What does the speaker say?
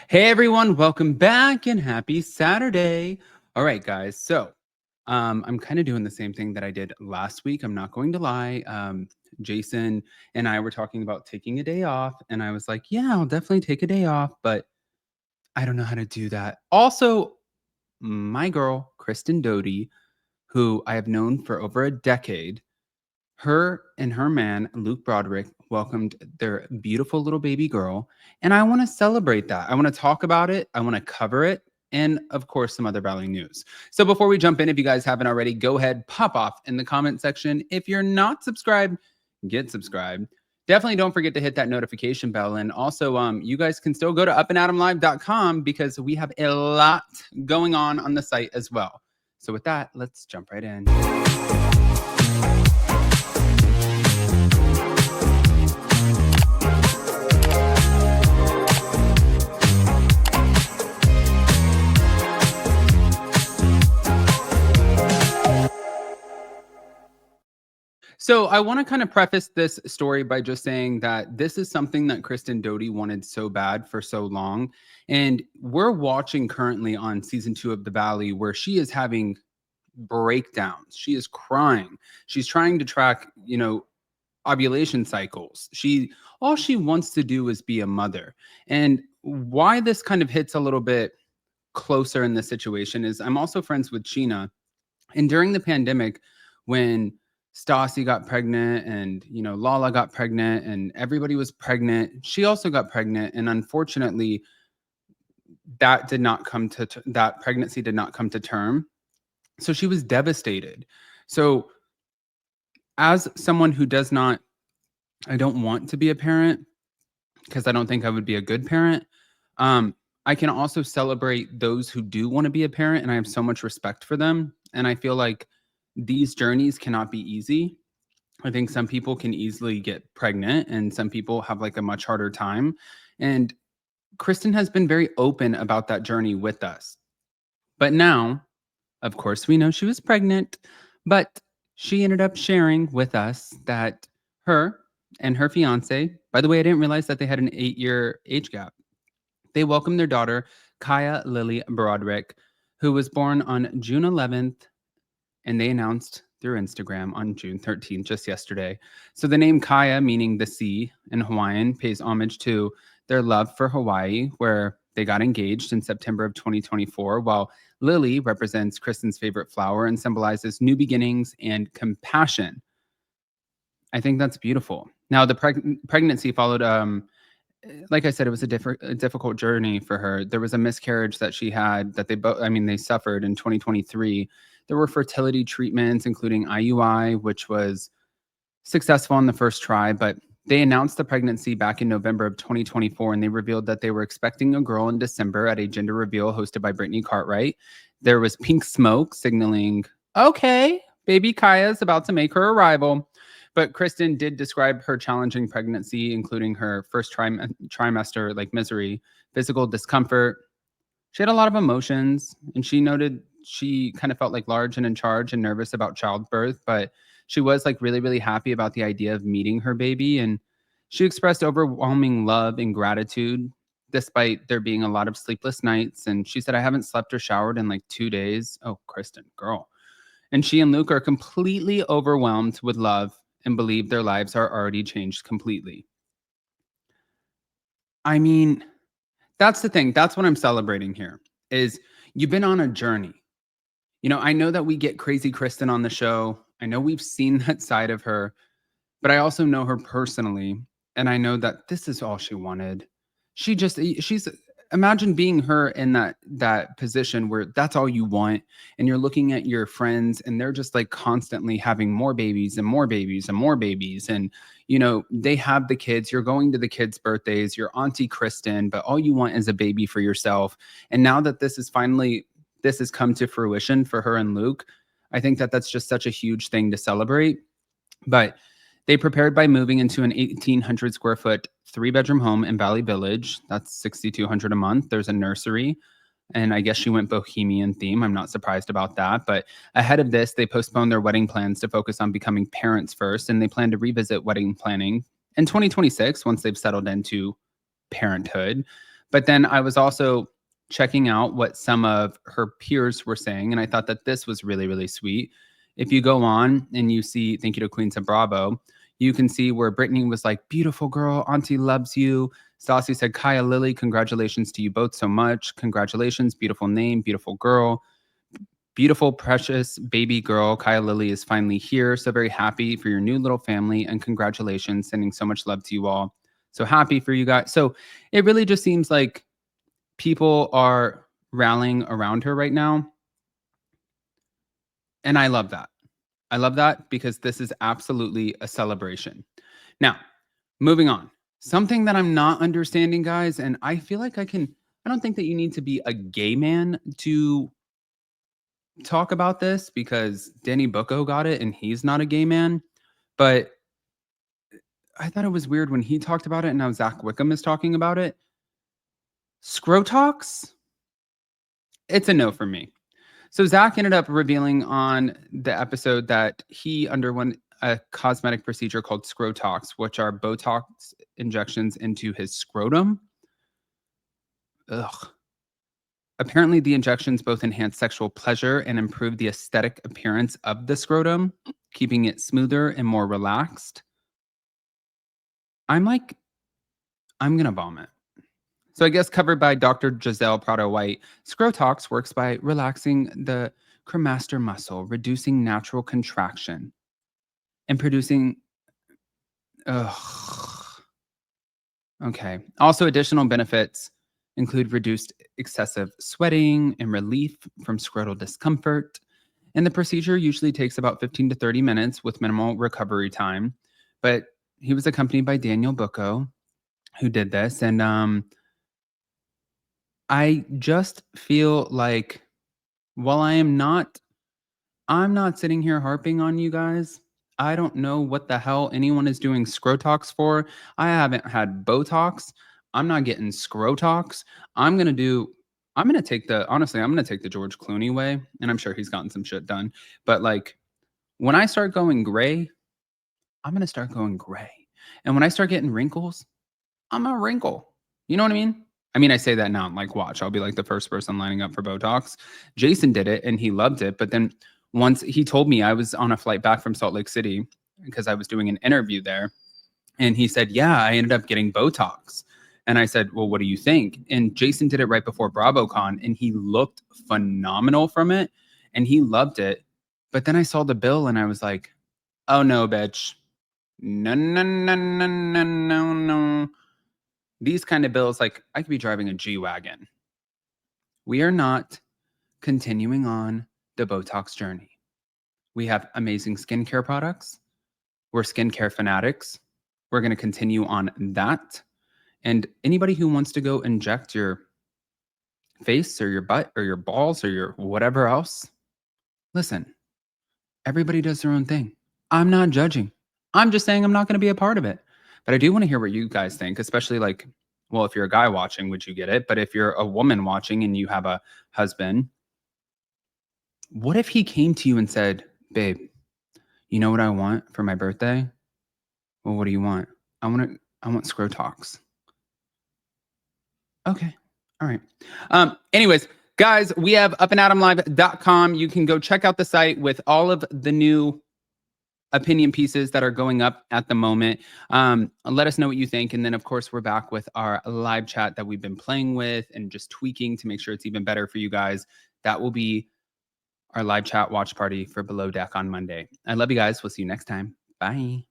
Hey everyone, welcome back and happy Saturday. All right, guys. I'm kind of doing the same thing that I did last week. I'm not going to lie. Jason and I were talking about taking a day off, and I was like, yeah, I'll definitely take a day off, but I don't know how to do that. Also, my girl, Kristen Doute, who I have known for over a decade, her and her man, Luke Broderick, welcomed their beautiful little baby girl. And I want to celebrate that. I want to talk about it. I want to cover it. And of course, some other Valley news. So before we jump in, if you guys haven't already, go ahead, pop off in the comment section. If you're not subscribed, get subscribed. Definitely don't forget to hit that notification bell. And also, you guys can still go to upandadamlive.com because we have a lot going on the site as well. So with that, let's jump right in. So I want to kind of preface this story by just saying that this is something that Kristen Doute wanted so bad for so long. And we're watching currently on season 2 of The Valley where she is having breakdowns. She is crying. She's trying to track, ovulation cycles. All she wants to do is be a mother. And why this kind of hits a little bit closer in this situation is I'm also friends with Sheena. And during the pandemic, when Stassi got pregnant and, Lala got pregnant and everybody was pregnant, she also got pregnant. And unfortunately, that pregnancy did not come to term. So she was devastated. So as someone who I don't want to be a parent because I don't think I would be a good parent. I can also celebrate those who do want to be a parent, and I have so much respect for them. And I feel like these journeys cannot be easy. I think some people can easily get pregnant and some people have like a much harder time. And Kristen has been very open about that journey with us. But now, of course, we know she was pregnant, but she ended up sharing with us that her and her fiance, by the way, I didn't realize that they had an 8-year age gap. They welcomed their daughter, Kaia Lily Broderick, who was born on June 11th, and they announced through Instagram on June 13th, just yesterday. So the name Kaia, meaning the sea in Hawaiian, pays homage to their love for Hawaii, where they got engaged in September of 2024, while Lily represents Kristen's favorite flower and symbolizes new beginnings and compassion. I think that's beautiful. Now, the pregnancy followed, like I said, it was a difficult journey for her. There was a miscarriage that she had that they suffered in 2023. There were fertility treatments, including IUI, which was successful in the first try, but they announced the pregnancy back in November of 2024, and they revealed that they were expecting a girl in December at a gender reveal hosted by Brittany Cartwright. There was pink smoke signaling, okay, baby Kaia is about to make her arrival. But Kristen did describe her challenging pregnancy, including her first trimester, like misery, physical discomfort. She had a lot of emotions, and she noted she kind of felt like large and in charge and nervous about childbirth, but she was like really, really happy about the idea of meeting her baby. And she expressed overwhelming love and gratitude despite there being a lot of sleepless nights. And she said, I haven't slept or showered in like 2 days. Oh, Kristen, girl. And she and Luke are completely overwhelmed with love and believe their lives are already changed completely. I mean, that's the thing. That's what I'm celebrating here is you've been on a journey. I know that we get crazy Kristen on the show. I know we've seen that side of her, but I also know her personally. And I know that this is all she wanted. She's imagine being her in that position where that's all you want. And you're looking at your friends and they're just like constantly having more babies and more babies and more babies. And, they have the kids, you're going to the kids' birthdays, your auntie Kristen, but all you want is a baby for yourself. And now that this has come to fruition for her and Luke, I think that that's just such a huge thing to celebrate. But they prepared by moving into an 1,800 square foot 3-bedroom home in Valley Village. That's $6,200 a month. There's a nursery. And I guess she went bohemian theme. I'm not surprised about that. But ahead of this, they postponed their wedding plans to focus on becoming parents first. And they plan to revisit wedding planning in 2026 once they've settled into parenthood. But then I was also checking out what some of her peers were saying, and I thought that this was really, really sweet. If you go on and you see, thank you to Queens of Bravo, you can see where Brittany was like, beautiful girl, auntie loves you. Stassi said, Kaia Lily, congratulations to you both so much. Congratulations, beautiful name, beautiful girl. Beautiful, precious baby girl, Kaia Lily is finally here. So very happy for your new little family and congratulations. Sending so much love to you all. So happy for you guys. So it really just seems like people are rallying around her right now. And I love that. I love that because this is absolutely a celebration. Now, moving on. Something that I'm not understanding, guys, and I feel like I don't think that you need to be a gay man to talk about this because Danny Bucco got it and he's not a gay man. But I thought it was weird when he talked about it and now Zack Wickham is talking about it. Scrotox? It's a no for me. So Zack ended up revealing on the episode that he underwent a cosmetic procedure called Scrotox, which are Botox injections into his scrotum. Ugh. Apparently, the injections both enhance sexual pleasure and improve the aesthetic appearance of the scrotum, keeping it smoother and more relaxed. I'm going to vomit. So I guess covered by Dr. Giselle Prado-White, Scrotox works by relaxing the cremaster muscle, reducing natural contraction, and producing... Okay. Also, additional benefits include reduced excessive sweating and relief from scrotal discomfort. And the procedure usually takes about 15 to 30 minutes with minimal recovery time. But he was accompanied by Daniel Bucco, who did this. And I just feel like while I'm not sitting here harping on you guys. I don't know what the hell anyone is doing Scrotox for. I haven't had Botox. I'm not getting Scrotox. I'm going to take the George Clooney way, and I'm sure he's gotten some shit done. But like when I start going gray, I'm going to start going gray. And when I start getting wrinkles, I'm a wrinkle. You know what I mean? I mean, I say that now. I'm like, watch, I'll be like the first person lining up for Botox. Jason did it and he loved it. But then once he told me, I was on a flight back from Salt Lake City because I was doing an interview there. And he said, yeah, I ended up getting Botox. And I said, well, what do you think? And Jason did it right before BravoCon and he looked phenomenal from it and he loved it. But then I saw the bill and I was like, oh no, bitch. No, no, no, no, no, no, no. These kind of bills, like I could be driving a G-Wagon. We are not continuing on the Botox journey. We have amazing skincare products. We're skincare fanatics. We're going to continue on that. And anybody who wants to go inject your face or your butt or your balls or your whatever else, listen, everybody does their own thing. I'm not judging. I'm just saying I'm not going to be a part of it. But I do want to hear what you guys think, especially like, well, if you're a guy watching, would you get it? But if you're a woman watching and you have a husband, what if he came to you and said, babe, you know what I want for my birthday? Well, what do you want? I want Scrotox. Okay. All right. Anyways, guys, we have upandadamlive.com. You can go check out the site with all of the new opinion pieces that are going up at the moment. Let us know what you think. And then, of course, we're back with our live chat that we've been playing with and just tweaking to make sure it's even better for you guys. That will be our live chat watch party for Below Deck on Monday. I love you guys. We'll see you next time. Bye.